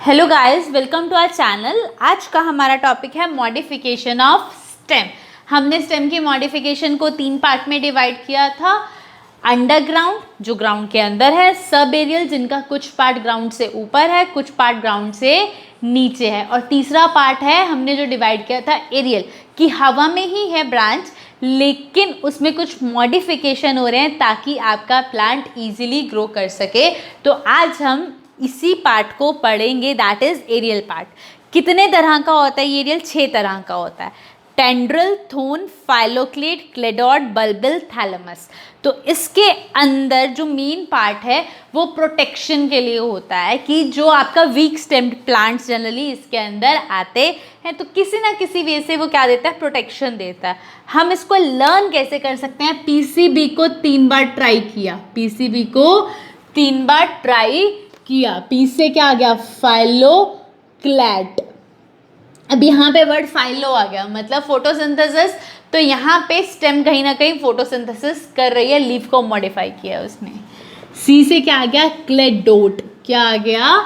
Hello guys, welcome to our channel. आज का हमारा टॉपिक है मॉडिफिकेशन ऑफ स्टेम। हमने स्टेम की मॉडिफिकेशन को 3 पार्ट में डिवाइड किया था। अंडरग्राउंड, जो ग्राउंड के अंदर है, सब एरियल, जिनका कुछ पार्ट ग्राउंड से ऊपर है, कुछ पार्ट ग्राउंड से नीचे है, और तीसरा पार्ट है हमने जो डिवाइड किया था एरियल, कि हवा में ही है ब्रांच, लेकिन उसमें कुछ मॉडिफिकेशन हो रहे हैं ताकि आपका प्लांट ईजिली ग्रो कर सके। तो आज हम इसी पार्ट को पढ़ेंगे, दैट इज एरियल पार्ट। कितने तरह का होता है ये एरियल? 6 तरह का होता है। टेंड्रल, थोन, फाइलोक्लेट, क्लेडोड, बल्बिल, थैलेमस। तो इसके अंदर जो मेन पार्ट है वो प्रोटेक्शन के लिए होता है, कि जो आपका वीक स्टेम्ड प्लांट्स जनरली इसके अंदर आते हैं, तो किसी ना किसी वे से वो क्या देता है? प्रोटेक्शन देता है। हम इसको लर्न कैसे कर सकते हैं? पीसीबी को 3 बार ट्राई किया, पीसीबी को 3 बार ट्राई किया। पी से क्या आ गया? फाइलोक्लैट। अब यहाँ पे वर्ड फाइलो आ गया, मतलब फोटोसिंथेसिस। तो यहाँ पे स्टेम कहीं ना कहीं फोटोसिंथेसिस कर रही है, लीफ को मॉडिफाई किया है उसने। सी से क्या आ गया? क्लेडोट। क्या आ गया?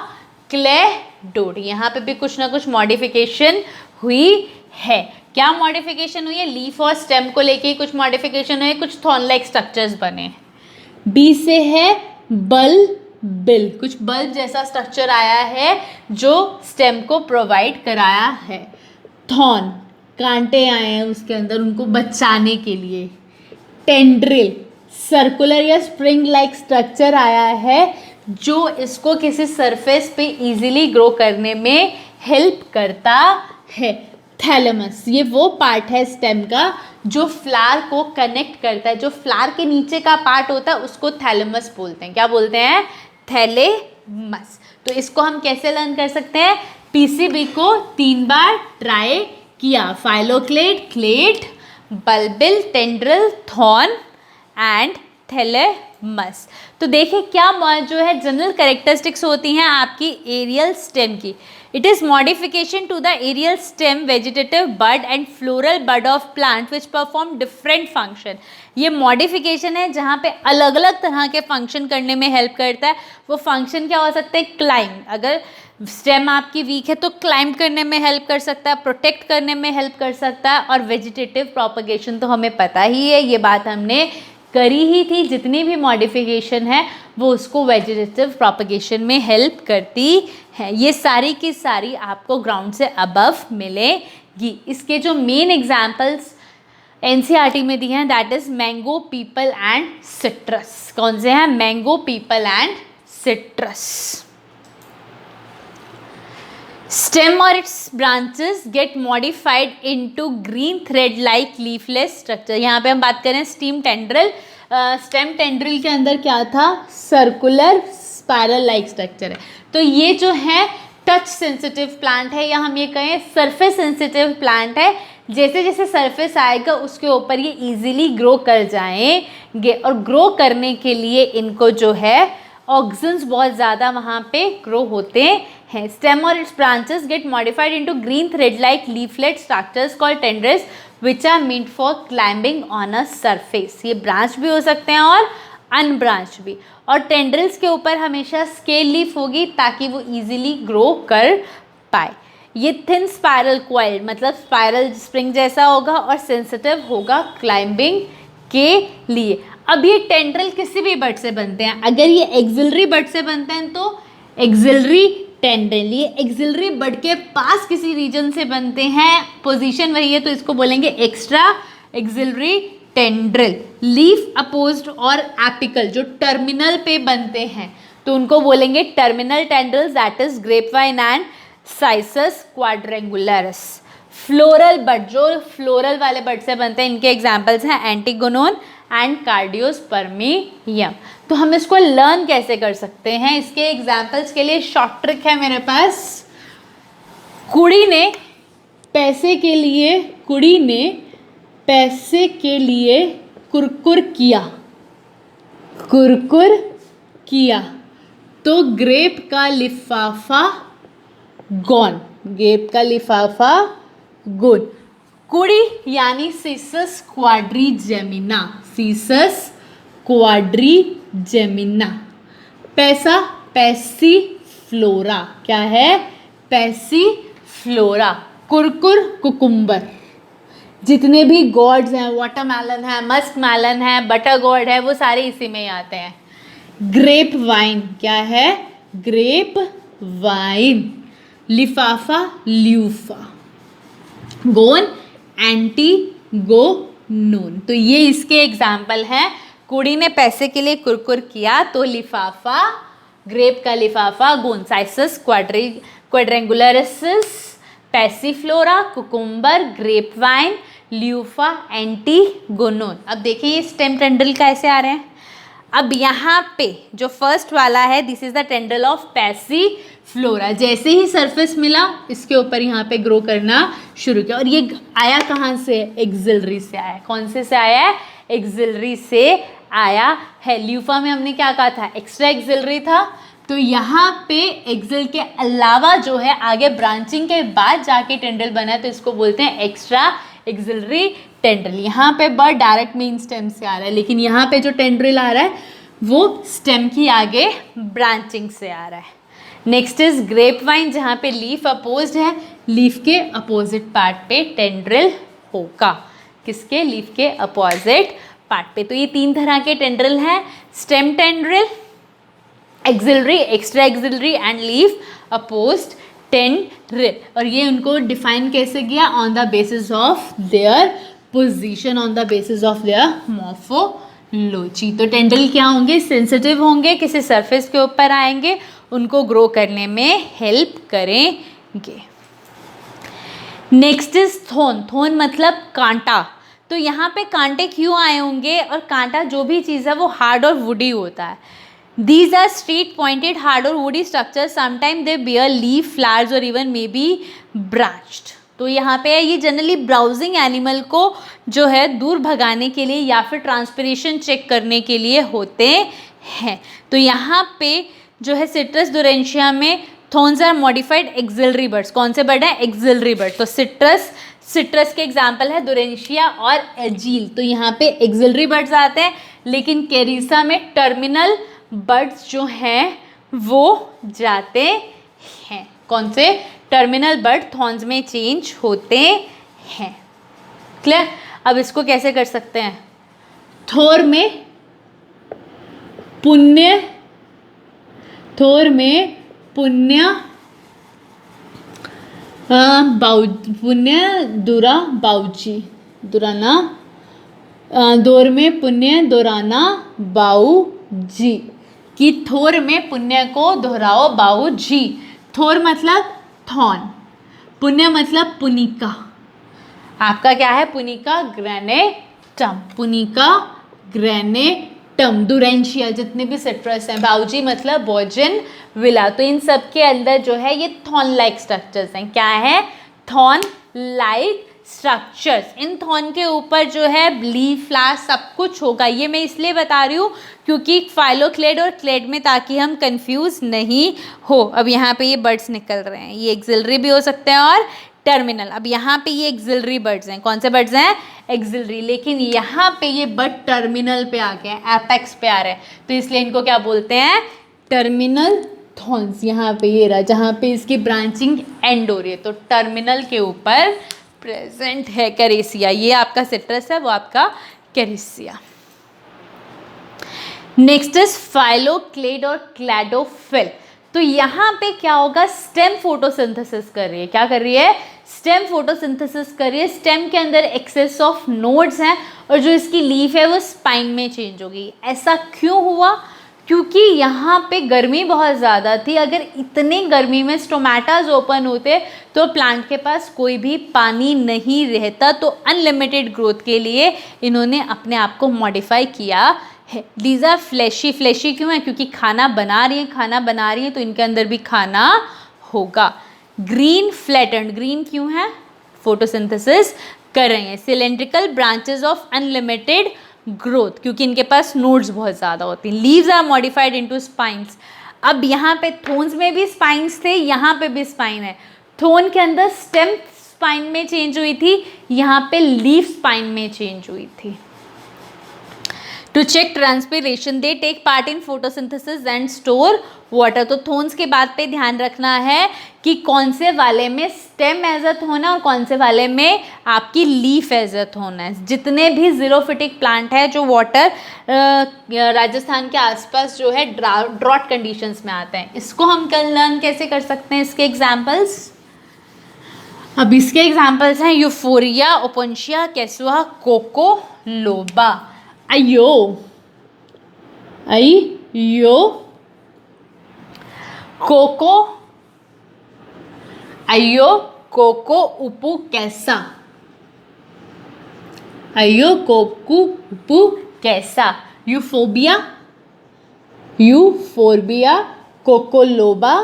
क्लेडोट। यहाँ पे भी कुछ ना कुछ मॉडिफिकेशन हुई है। क्या मॉडिफिकेशन हुई है? लीफ और स्टेम को लेके कुछ मॉडिफिकेशन हुई है, कुछ थॉर्न लाइक स्ट्रक्चर्स बने। बी से है बिल, कुछ बल्ब जैसा स्ट्रक्चर आया है जो स्टेम को प्रोवाइड कराया है। थॉर्न, कांटे आए हैं उसके अंदर उनको बचाने के लिए। टेंड्रिल, सर्कुलर या स्प्रिंग लाइक स्ट्रक्चर आया है जो इसको किसी सरफेस पे इजीली ग्रो करने में हेल्प करता है। थैलेमस, ये वो पार्ट है स्टेम का जो फ्लावर को कनेक्ट करता है। जो फ्लावर के नीचे का पार्ट होता है उसको थैलेमस बोलते हैं। क्या बोलते हैं? थैलेमस। तो इसको हम कैसे लर्न कर सकते हैं? पीसीबी को 3 बार ट्राई किया। Phylloclade, clade, bulbil, tendril, thorn and thalamus. तो देखिए क्या जो है जनरल कैरेक्टरिस्टिक्स होती हैं आपकी एरियल स्टेम की। It is modification to the aerial stem, vegetative bud and floral bud of plant which perform different function. ये मॉडिफिकेशन है जहाँ पे अलग अलग तरह के फंक्शन करने में हेल्प करता है। वो फंक्शन क्या हो सकते हैं? क्लाइंब, अगर स्टेम आपकी वीक है तो क्लाइंब करने में हेल्प कर सकता है, प्रोटेक्ट करने में हेल्प कर सकता है, और वेजिटेटिव प्रोपगेशन तो हमें पता ही है, ये बात हमने करी ही थी। जितनी भी मॉडिफिकेशन है वो उसको वेजिटेटिव प्रोपगेशन में हेल्प करती है। ये सारी की सारी आपको ग्राउंड से अबव मिलेगी। इसके जो मेन एग्जाम्पल्स एनसीईआरटी में दिए हैं, that is mango, people and citrus. कौन से हैं? Mango, people and citrus. Stem or its branches get modified into green thread like leafless structure। यहाँ पे हम बात करें स्टेम टेंड्रिल। स्टेम टेंड्रिल के अंदर क्या था? सर्कुलर स्पाइरल लाइक स्ट्रक्चर है। तो ये जो है टच सेंसिटिव प्लांट है, या हम ये कहें सरफेस सेंसिटिव प्लांट है। जैसे जैसे सरफेस आएगा उसके ऊपर ये इजीली ग्रो कर जाएंगे, और ग्रो करने के लिए इनको जो है ऑक्सीजन्स बहुत ज़्यादा वहाँ पे ग्रो होते हैं। स्टेम और its branches get modified into green thread like leaflet structures called tendrils which are meant for climbing on a surface. ये ब्रांच भी हो सकते हैं और अनब्रांच भी। और टेंड्रिल्स के ऊपर हमेशा स्केल लीफ होगी ताकि वो इजीली ग्रो कर पाए। ये थिन स्पाइरल कॉइल, मतलब स्पाइरल स्प्रिंग जैसा होगा, और सेंसिटिव होगा क्लाइंबिंग के लिए। अब ये टेंड्रिल किसी भी बड से बनते हैं। अगर ये एक्सिलरी बड से बनते हैं तो एक्सिलरी टेंड्रिल। ये एक्सिलरी बड के पास किसी रीजन से बनते हैं, पोजीशन वही है, तो इसको बोलेंगे extra axillary tendril. Leaf opposed और एपिकल, जो टर्मिनल पे बनते हैं, तो उनको बोलेंगे terminal tendrils, that is grapevine and Cissus quadrangularis. Floral bud, जो फ्लोरल वाले बड से बनते हैं, इनके एग्जाम्पल्स हैं एंटीगोनोन एंड कार्डियोस्पर्मियम। तो हम इसको लर्न कैसे कर सकते हैं? इसके एग्जाम्पल्स के लिए शॉर्ट ट्रिक है मेरे पास। कुड़ी ने पैसे के लिए कुरकुर किया तो ग्रेप का लिफाफा गॉन। कुड़ी यानी सीसस क्वाड्रीजेमिना। पैसा पैसीफ्लम। पैसीफ्लोरा। क्या है? पैसीफ्लोरा। कुरकुर, कुकुम्बर, जितने भी गॉड्स हैं, वाटरमेलन है, मस्क मेलन है, बटर गॉड है, वो सारे इसी में ही आते हैं। Grape vine. क्या है? Grape vine. लिफाफा, ल्यूफा। गोन, एंटीगोनोन। तो ये इसके एग्जाम्पल हैं। कुड़ी ने पैसे के लिए कुरकुर किया तो लिफाफा, ग्रेप का लिफाफा, गोनसाइसस क्वाड्रेंगुलरिस, पैसीफ्लोरा, कुकुम्बर, ग्रेप वाइन, ल्यूफा, एंटीगोनोन। अब देखिए ये स्टेम टेंडल कैसे आ रहे हैं। अब यहाँ पे जो फर्स्ट वाला है, this is the tendril of Passiflora. जैसे ही सरफेस मिला, इसके ऊपर यहाँ पे ग्रो करना शुरू किया। और ये आया कहाँ से? एक्सिलरी से आया। कौन से आया है? एक्सिलरी से आया है। ल्यूफा में हमने क्या कहा था? एक्स्ट्रा एक्सिलरी था। तो यहाँ पे एक्सिल के अलावा जो है आगे ब्रांचिंग के बाद जाके टेंडल बना है, तो इसको बोलते हैं एक्स्ट्रा एक्सिलरी टेंड्रिल। यहाँ पे बर्ड डायरेक्ट मेन स्टेम से आ रहा है, लेकिन यहाँ पे जो टेंड्रिल आ रहा है वो स्टेम की आगे ब्रांचिंग से आ रहा है। नेक्स्ट इज ग्रेप वाइन, जहाँ पे लीफ अपोज्ड है, लीफ के अपोजिट पार्ट पे टेंड्रिल होगा। किसके? लीफ के अपोजिट पार्ट पे। तो ये तीन तरह के टेंड्रिल हैं, stem tendril, axillary, extra axillary and leaf opposed tendril. और ये उनको डिफाइन कैसे किया? On the basis of their position, on the basis of their morphology. तो टेंड्रिल क्या होंगे? सेंसिटिव होंगे, किसी सरफेस के ऊपर आएंगे, उनको ग्रो करने में हेल्प करेंगे। नेक्स्ट इज थोन। थोन मतलब कांटा। तो यहाँ पे कांटे क्यों आए होंगे? और कांटा जो भी चीज़ है वो हार्ड और वुडी होता है। These are straight pointed hard or woody structures. Sometimes they bear leaf, flowers or even maybe branched. तो यहाँ पे ये जनरली ब्राउजिंग एनिमल को जो है दूर भगाने के लिए या फिर ट्रांसपिरेशन चेक करने के लिए होते हैं। तो यहाँ पे जो है सिट्रस डोरेंशिया में thorns are modified axillary buds. कौन से बर्ड हैं? Axillary bud. तो सिट्रस के एग्जाम्पल है डोरेंशिया और एजील। तो यहाँ पे एक्सिलरी बर्ड्स आते हैं, लेकिन कैरिसा में टर्मिनल बर्ड्स जो हैं वो जाते हैं। कौन से? टर्मिनल बर्ड थॉर्न्स में चेंज होते हैं। क्लियर? अब इसको कैसे कर सकते हैं? थोर में पुण्य, थोर में पुण्य पुण्य दुरा बाउजी, दुराना, दौर में पुण्य दोराना बाऊ जी, कि थोर में पुण्य को दोहराओ बाऊ जी। थोर मतलब थॉर्न, पुण्य मतलब पुनिका। आपका क्या है? Punika granatum, Punika granatum. डोरेंशिया जितने भी सिट्रस हैं, बाउजी मतलब बॉजन विला। तो इन सब के अंदर जो है ये थॉर्न लाइक स्ट्रक्चर्स हैं। क्या है? Thorn like structures. इन थॉर्न के ऊपर जो है लीफ, फ्लावर सब कुछ होगा। ये मैं इसलिए बता रही हूँ क्योंकि फाइलोक्लेड और क्लेड में, ताकि हम कंफ्यूज नहीं हो। अब यहाँ पे ये बर्ड्स निकल रहे हैं, ये एक्सिलरी भी हो सकते हैं और टर्मिनल। अब यहाँ पे ये एक्सिलरी बर्ड्स हैं। कौन से बर्ड्स हैं? एक्सिलरी। लेकिन यहाँ पे ये बर्ड टर्मिनल पे आ गए, एपेक्स पे आ रहे हैं, तो इसलिए इनको क्या बोलते हैं? Terminal thorns. यहाँ पे ये रहा, जहाँ पे इसकी ब्रांचिंग एंड हो रही है, तो टर्मिनल के ऊपर प्रेजेंट है कैरेसिया। ये आपका सिट्रस है, वो आपका कैरेसिया। नेक्स्ट इज फाइलोक्लेड और क्लैडोफिल। तो यहाँ पे क्या होगा? स्टेम फोटोसिंथेसिस कर रही है। क्या कर रही है? स्टेम फोटोसिंथेसिस कर रही है। स्टेम के अंदर एक्सेस ऑफ नोड्स हैं और जो इसकी लीफ है वो स्पाइन में चेंज हो गई। ऐसा क्यों हुआ? क्योंकि यहाँ पे गर्मी बहुत ज़्यादा थी। अगर इतनी गर्मी में स्टोमेटाज ओपन होते तो प्लांट के पास कोई भी पानी नहीं रहता। तो अनलिमिटेड ग्रोथ के लिए इन्होंने अपने आप को मॉडिफाई किया है। These are flashy. फ्लैशी क्यों है? क्योंकि खाना बना रही है, तो इनके अंदर भी खाना होगा। Green flattened. ग्रीन क्यों है? फोटोसिंथेसिस कर रहे हैं। Cylindrical branches of unlimited growth, क्योंकि इनके पास नोड्स बहुत ज़्यादा होती हैं। Leaves are modified into spines. अब यहाँ पे थोन्स में भी स्पाइंस थे, यहाँ पे भी स्पाइन है। थोन के अंदर स्टेम स्पाइन में चेंज हुई थी, यहाँ पे लीफ स्पाइन में चेंज हुई थी। To check transpiration they take part in photosynthesis and store water. तो थॉर्न्स के बात पे ध्यान रखना है कि कौन से वाले में स्टेम एज अ थॉर्न है और कौन से वाले में आपकी लीफ एज अ थॉर्न है। जितने भी जीरोफिटिक प्लांट है जो वाटर राजस्थान के आसपास जो है ड्रॉट कंडीशंस में आते हैं, इसको हम कल लर्न कैसे कर सकते हैं, इसके एग्जाम्पल्स। अब इसके एग्जाम्पल्स हैं यूफोरिया, ओपनशिया, केसुआ, कोको लोबा। अयो कोको, अयो कोको उपू कैसा, अयो कोको उपू कैसा। यूफोबिया, यूफोरबिया, कोकोलोबा,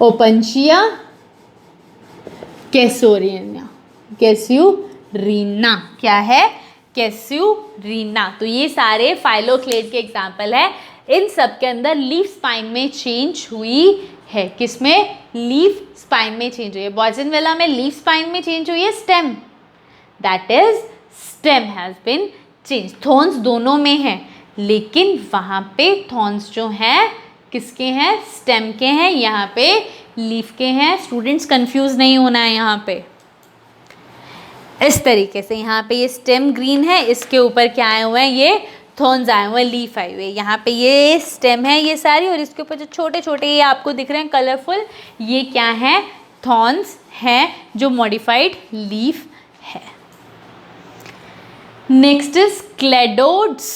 ओपनशिया, कैसोरिना, कैस्यूरीना। क्या है? कैस्यूरीना। तो ये सारे फाइलोक्लेड के एग्जाम्पल है। इन सब के अंदर लीफ स्पाइन में चेंज हुई है। किसमें? लीफ स्पाइन में चेंज हुई है। बॉयजेनविला में लीफ स्पाइन में चेंज हुई है stem, that is stem has been change. Thorns दोनों में है, लेकिन वहाँ पे थॉर्न्स जो हैं किसके हैं? स्टेम के हैं, यहाँ पे लीफ के हैं। स्टूडेंट्स कंफ्यूज नहीं होना है यहाँ पे। इस तरीके से यहाँ पे ये स्टेम ग्रीन है, इसके ऊपर क्या आए हुए हैं? ये थॉर्न्स आए हुए हैं, लीफ आई हुई है। यहाँ पे ये स्टेम है ये सारी, और इसके ऊपर जो छोटे छोटे ये आपको दिख रहे हैं कलरफुल, ये क्या है? थॉर्न्स हैं जो मॉडिफाइड लीफ है। Next is cladodes.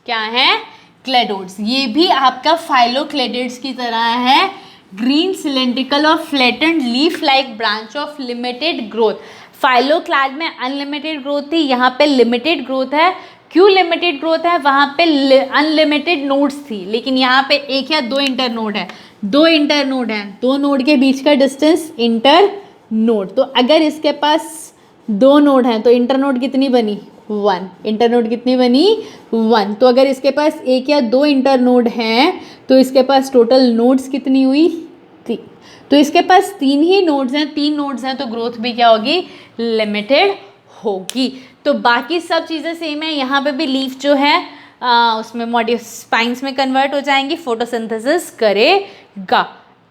क्या है? क्लेडोड्स। ये भी आपका फाइलोक्लेडिड्स की तरह है। ग्रीन सिलेंड्रिकल और flattened leaf like branch of limited growth. Phylloclade में अनलिमिटेड ग्रोथ थी, यहाँ पे लिमिटेड ग्रोथ है। क्यों लिमिटेड ग्रोथ है? वहाँ पे अनलिमिटेड नोड्स थी, लेकिन यहाँ पे एक या दो इंटरनोड है। दो इंटरनोड है, दो नोड के बीच का डिस्टेंस इंटरनोड। तो अगर इसके पास दो नोड हैं तो इंटरनोड कितनी बनी? 1। इंटरनोड कितनी बनी? 1। तो अगर इसके पास एक या दो इंटरनोड हैं तो इसके पास टोटल नोड्स कितनी हुई? 3। तो इसके पास 3 ही नोड्स हैं, 3 नोड्स हैं, तो ग्रोथ भी क्या होगी? लिमिटेड होगी। तो बाकी सब चीज़ें सेम है। यहाँ पे भी लीफ जो है उसमें स्पाइन्स में कन्वर्ट हो जाएंगी, फोटोसिंथेसिस करेगा।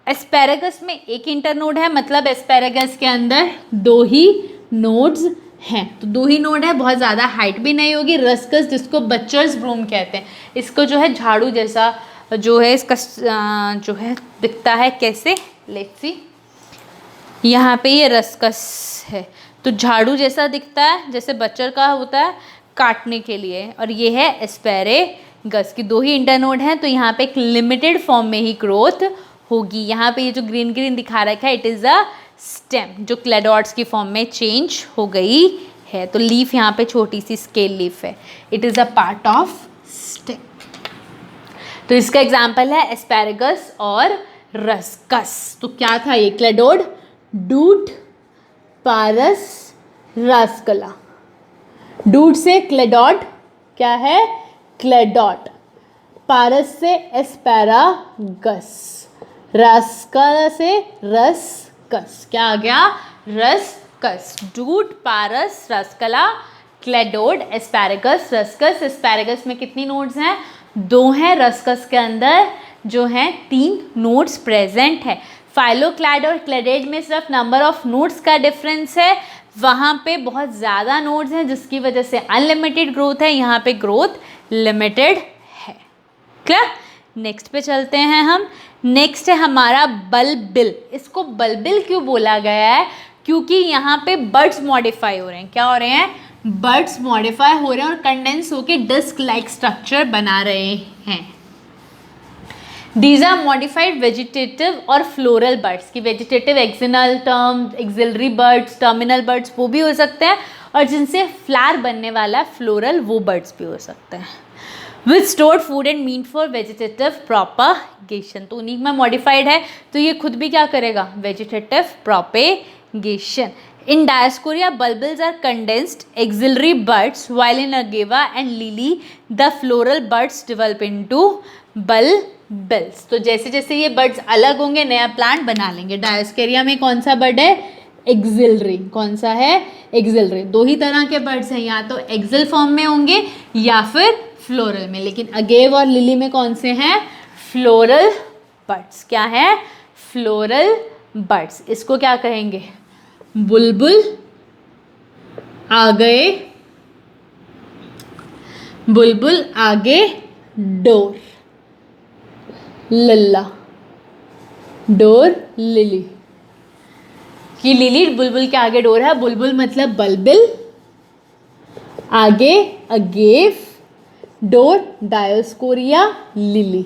एस्पैरागस में एक इंटरनोड है, मतलब एस्पैरागस के अंदर 2 ही नोड्स हैं। तो 2 ही नोड है, बहुत ज़्यादा हाइट भी नहीं होगी। रस्कस, जिसको बच्चर्स ब्रूम कहते हैं, इसको जो है झाड़ू जैसा जो है इसका जो है दिखता है। कैसे? Let's see. यहाँ पे ये रस्कस है, तो झाड़ू जैसा दिखता है, जैसे बच्चर का होता है काटने के लिए। और ये है एस्पैरागस की 2 ही इंटरनोड हैं, तो यहाँ पे एक लिमिटेड फॉर्म में ही ग्रोथ होगी। यहाँ पे ये जो ग्रीन ग्रीन दिखा रखा है, इट इज़ अ स्टेम जो क्लेडोड्स की फॉर्म में चेंज हो गई है। तो लीफ यहाँ पे छोटी सी स्केल लीफ है, it is a part of stem. तो इसका एग्जाम्पल है एस्पैरागस और रस्कस। तो क्या था ये? क्लेडोड, डूट, पारस, रास्कला। डूट से क्लेडोड, क्या है? क्लेडोड। पारस से एस्पैरागस, रास्कला से रस्कस। क्या आ गया? रस्कस। डूट, पारस, रास्कला, क्लेडोड, एस्पैरागस, रस्कस। एस्पैरागस में कितनी नोड्स हैं? 2 हैं। रस्कस के अंदर जो हैं 3 नोड्स प्रेजेंट है। फाइलोक्लैड और क्लेडेड में सिर्फ नंबर ऑफ नोड्स का डिफरेंस है, वहाँ पे बहुत ज़्यादा नोड्स हैं जिसकी वजह से अनलिमिटेड ग्रोथ है, यहाँ पे ग्रोथ लिमिटेड है। क्लियर? नेक्स्ट पे चलते हैं हम। नेक्स्ट है हमारा बल्बिल। इसको बल्बिल क्यों बोला गया है? क्योंकि यहाँ पे बर्ड्स मॉडिफाई हो रहे हैं। क्या हो रहे हैं? बर्ड्स मॉडिफाई हो रहे हैं और कंडेंस होके डिस्क लाइक स्ट्रक्चर बना रहे हैं। These are modified vegetative और फ्लोरल बर्ड्स की vegetative axillary term, axillary buds, terminal buds वो भी हो सकते हैं, और जिनसे फ्लावर बनने वाला फ्लोरल वो बर्ड्स भी हो सकते हैं। With stored food and meant for vegetative propagation. तो उन्हीं में मॉडिफाइड है, तो ये खुद भी क्या करेगा? Vegetative propagation. In Dioscorea, bulbils are condensed axillary buds, while in Agave and Lily, the floral buds develop into bulbils. तो जैसे जैसे ये बर्ड्स अलग होंगे नया प्लांट बना लेंगे। डायोस्केरिया में कौन सा बर्ड है? एक्सिलरी। कौन सा है? एक्सिलरी। दो ही तरह के बर्ड्स हैं, या तो एक्सिल फॉर्म में होंगे या फिर फ्लोरल में, लेकिन अगेव और लिली में कौन से हैं? Floral birds. क्या है? Floral birds. इसको क्या कहेंगे? बुलबुल आ गए, बुलबुल आगे डोर, लल्ला, डोर लिली। कि लिली बुलबुल के आगे डोर है, बुलबुल मतलब बलबिल, आगे अगेव, डोर डायोस्कोरिया, लिली।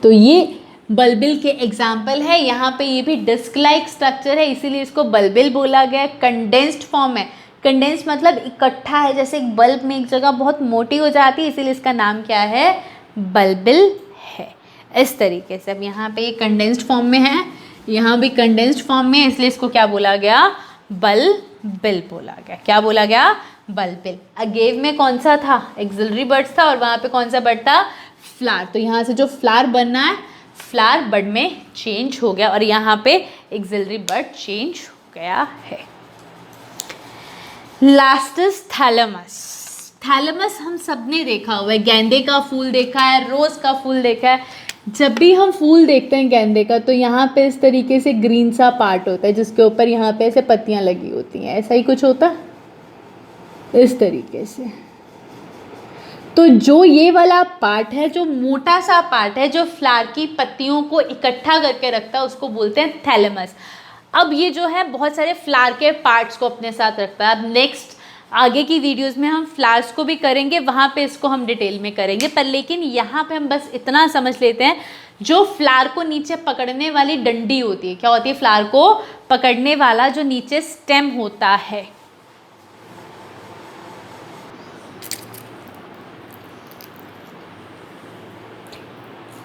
तो ये बलबिल के एग्जाम्पल है। यहाँ पे ये भी डिस्क लाइक स्ट्रक्चर है, इसीलिए इसको बलबिल बोला गया। कंडेंस्ड फॉर्म है। कंडेंस मतलब इकट्ठा है, जैसे एक बल्ब में एक जगह बहुत मोटी हो जाती है, इसीलिए इसका नाम क्या है? बलबिल है। इस तरीके से अब यहाँ पे ये कंडेंस्ड फॉर्म में है, यहाँ भी कंडेंस्ड फॉर्म में है, इसलिए इसको क्या बोला गया? बलबिल बोला गया। क्या बोला गया? बलबिल। अगेव में कौन सा था? एक्सिलरी बर्ड्स था, और वहाँ पे कौन सा बर्ड था? फ्लावर। तो यहाँ से जो फ्लावर बनना है, फ्लावर बर्ड में चेंज हो गया, और यहाँ पे एक्सिलरी बर्ड चेंज हो गया है। Last is thalamus. थैलेमस हम सब ने देखा हुआ है, गेंदे का फूल देखा है, रोज़ का फूल देखा है। जब भी हम फूल देखते हैं गेंदे का, तो यहाँ पे इस तरीके से ग्रीन सा पार्ट होता है, जिसके ऊपर यहाँ पे ऐसे पत्तियाँ लगी होती हैं, ऐसा ही कुछ होता है इस तरीके से। तो जो ये वाला पार्ट है, जो मोटा सा पार्ट है, जो फ्लावर की पत्तियों को इकट्ठा करके रखता है, उसको बोलते हैं थैलेमस। अब ये जो है बहुत सारे फ्लावर के पार्ट्स को अपने साथ रखता है। अब नेक्स्ट आगे की वीडियोस में हम फ्लावर्स को भी करेंगे, वहाँ पे इसको हम डिटेल में करेंगे, पर लेकिन यहाँ पे हम बस इतना समझ लेते हैं, जो फ्लावर को नीचे पकड़ने वाली डंडी होती है, क्या होती है? फ्लावर को पकड़ने वाला जो नीचे स्टेम होता है,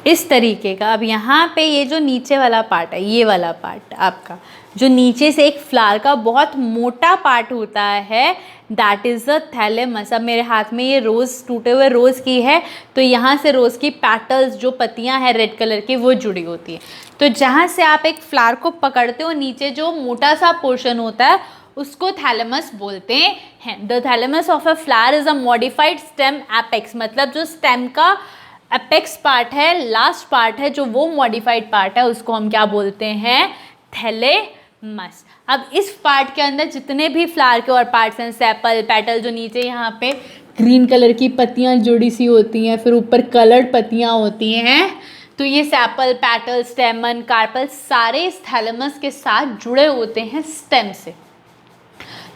इस तरीके का। अब यहाँ पे ये जो नीचे वाला पार्ट है, ये वाला पार्ट आपका, जो नीचे से एक फ्लावर का बहुत मोटा पार्ट होता है, दैट इज़ द थैलेमस। अब मेरे हाथ में ये रोज़, टूटे हुए रोज़ की है, तो यहाँ से रोज़ की पेटल्स, जो पत्तियाँ हैं रेड कलर की, वो जुड़ी होती है। तो जहाँ से आप एक फ्लावर को पकड़ते हो, नीचे जो मोटा सा पोर्शन होता है, उसको थैलेमस बोलते हैं। The thalamus of a flower is a modified stem apex. मतलब जो स्टेम का एपेक्स पार्ट है, लास्ट पार्ट है, जो वो मॉडिफाइड पार्ट है, उसको हम क्या बोलते हैं? थैलेमस। अब इस पार्ट के अंदर जितने भी फ्लावर के और पार्ट्स हैं, सेपल, पेटल, जो नीचे यहाँ पे ग्रीन कलर की पत्तियाँ जुड़ी सी होती हैं, फिर ऊपर कलर्ड पत्तियाँ होती हैं, तो ये सेपल, पेटल, स्टेमन, कार्पल सारे इस थैलेमस के साथ जुड़े होते हैं स्टेम से।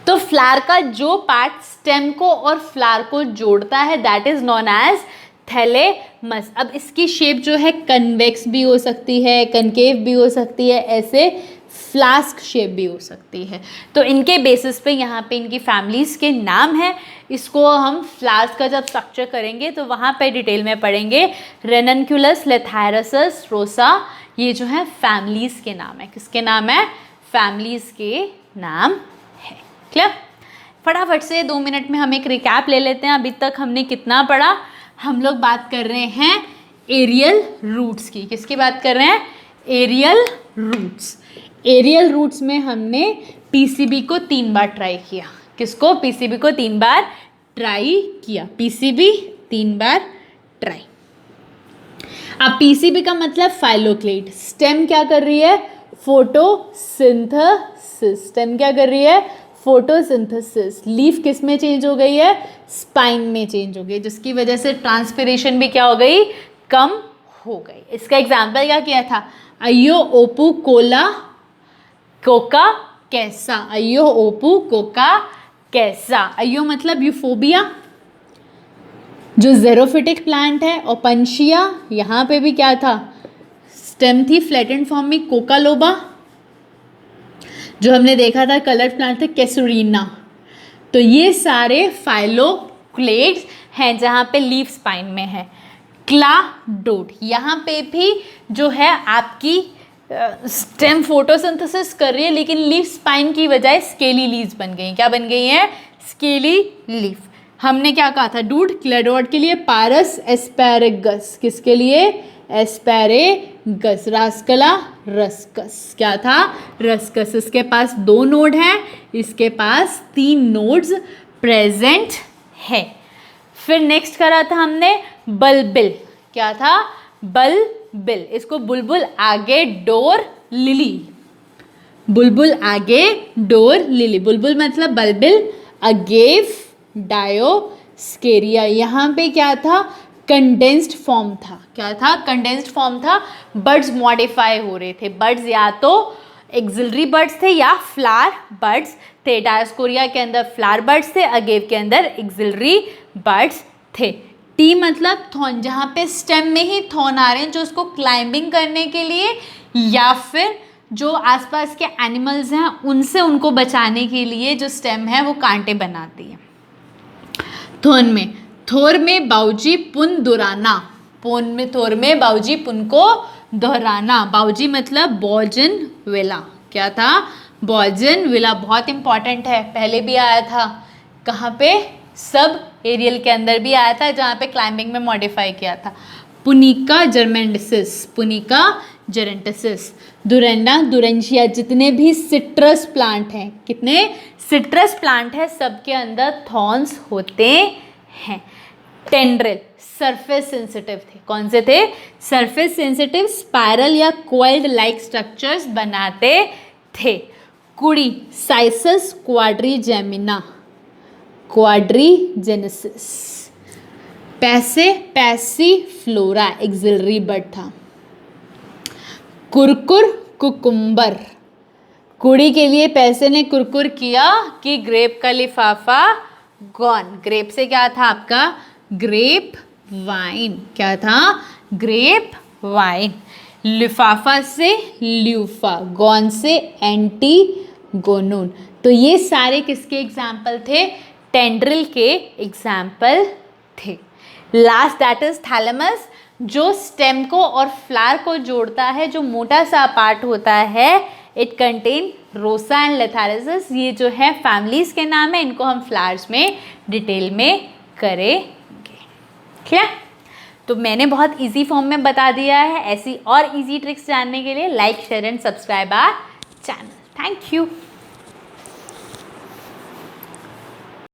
तो फ्लावर का जो पार्ट स्टेम को और फ्लावर को जोड़ता है, that is known as thalamus. अब इसकी शेप जो है कन्वेक्स भी हो सकती है, कनकेव भी हो सकती है, ऐसे फ्लास्क शेप भी हो सकती है। तो इनके बेसिस पे यहाँ पे इनकी फैमिलीज़ के नाम हैं। इसको हम फ्लावर्स का जब स्ट्रक्चर करेंगे तो वहाँ पे डिटेल में पढ़ेंगे। रेननक्यूलस, लेथायरसस, रोसा, ये जो है फैमिलीज़ के नाम है। किसके नाम है? फैमिलीज़ के नाम है। क्लियर? फटाफट से 2 मिनट में हम एक रिकैप ले लेते हैं। अभी तक हमने कितना पढ़ा? हम लोग बात कर रहे हैं एरियल रूट्स की। किसकी बात कर रहे हैं? Aerial roots. एरियल रूट्स में हमने पीसीबी को 3 बार ट्राई किया। किसको? पीसीबी को 3 बार ट्राई किया। पीसीबी 3 बार ट्राई। अब पीसीबी का मतलब फाइलोक्लेड। स्टेम क्या कर रही है? फोटोसिंथेसिस। स्टेम क्या कर रही है? फोटोसिंथेसिस। लीफ किस में चेंज हो गई है? स्पाइन में चेंज हो गई, जिसकी वजह से ट्रांसपिरेशन भी क्या हो गई? कम हो गई। इसका एग्जाम्पल क्या किया था? अयो ओपू कोला कोका कैसा। अयो ओपू कोका कैसा। अयो मतलब यूफोबिया, जो जेरोफिटिक प्लांट है। और पंशिया, यहाँ पे भी क्या था? स्टेम थी फ्लैटेंड फॉर्म में। कोकालोबा, जो हमने देखा था कलर्ड प्लांट थे, कैसुरीना। तो ये सारे फाइलोक्लेड्स हैं जहाँ पे लीफ स्पाइन में है। क्लाडोड, यहाँ पे भी जो है आपकी स्टेम फोटोसिंथेसिस कर रही है, लेकिन लीफ स्पाइन की बजाय स्केली लीव्स बन गई। क्या बन गई हैं? Scaly leaf. हमने क्या कहा था? डूड, क्लेडोड के लिए। पारस एस्पैरेगस, किसके लिए? एस्पैरेगस, रास्कला रस्कस, क्या था? रस्कस। इसके पास 2 नोड हैं, इसके पास 3 नोड्स प्रेजेंट है। फिर नेक्स्ट करा था हमने बल्बिल, क्या था? बल्बिल। इसको बुलबुल आगे डोर लिली, बुलबुल आगे डोर लिली, बुलबुल मतलब बल्बिल, अगेव डायोस्केरिया। यहाँ पे क्या था? कंडेंस्ड फॉर्म था, क्या था? कंडेंस्ड फॉर्म था। बर्ड्स मॉडिफाई हो रहे थे, बर्ड्स या तो एक्सिलरी बर्ड्स थे या फ्लावर बर्ड्स थे। डायोस्कोरिया के अंदर फ्लावर बर्ड्स थे, अगेव के अंदर एक्सिलरी बर्ड्स थे। टी मतलब थॉर्न, जहाँ पे स्टेम में ही थॉर्न आ रहे हैं, जो उसको क्लाइंबिंग करने के लिए या फिर जो आसपास के एनिमल्स हैं उनसे उनको बचाने के लिए जो स्टेम है वो कांटे बनाती है। थोन में, थोर में बाऊजी पुन दोहराना, पोन में थोर में बाऊजी पुन को दोहराना। बाऊजी मतलब बॉजन वेला, क्या था? बॉजन वेला। बहुत इंपॉर्टेंट है, पहले भी आया था। कहाँ पे? सब एरियल के अंदर भी आया था, जहाँ पे क्लाइंबिंग में मॉडिफाई किया था। पुनिका जर्मेंटिसिस, पुनिका जेरेंटिसिस। दुरेंडा दुरेंशिया, जितने भी सिट्रस प्लांट हैं, कितने सिट्रस प्लांट हैं, सबके अंदर थॉर्न्स होते हैं। टेंड्रिल सरफेस सेंसिटिव थे, कौन से थे? सरफेस सेंसिटिव, स्पाइरल या कोइल्ड लाइक स्ट्रक्चर्स बनाते थे। कुड़ी साइसस क्वाड्रीजेमिना, क्वाड्रीजेनेसिस। पैसे पैसीफ्लोरा, एक्सिलरी बर्ड था। कुरकुर कुकुम्बर, कुड़ी के लिए पैसे ने कुरकुर किया कि ग्रेप का लिफाफा गॉन। ग्रेप से क्या था आपका? ग्रेप वाइन, क्या था? Grape vine. लिफाफा से ल्यूफा, गॉन से एंटीगोनून। तो ये सारे किसके एग्जाम्पल थे? टेंड्रिल के एग्जाम्पल थे। लास्ट दैट इज थैलेमस, जो स्टेम को और फ्लावर को जोड़ता है, जो मोटा सा पार्ट होता है। It contain Rosa and Lathyrus. ये जो है फैमिलीज के नाम है, इनको हम फ्लावर्स में डिटेल में करेंगे। ठीक है, तो मैंने बहुत इजी फॉर्म में बता दिया है। ऐसी और इजी ट्रिक्स जानने के लिए like share and subscribe our channel. Thank you.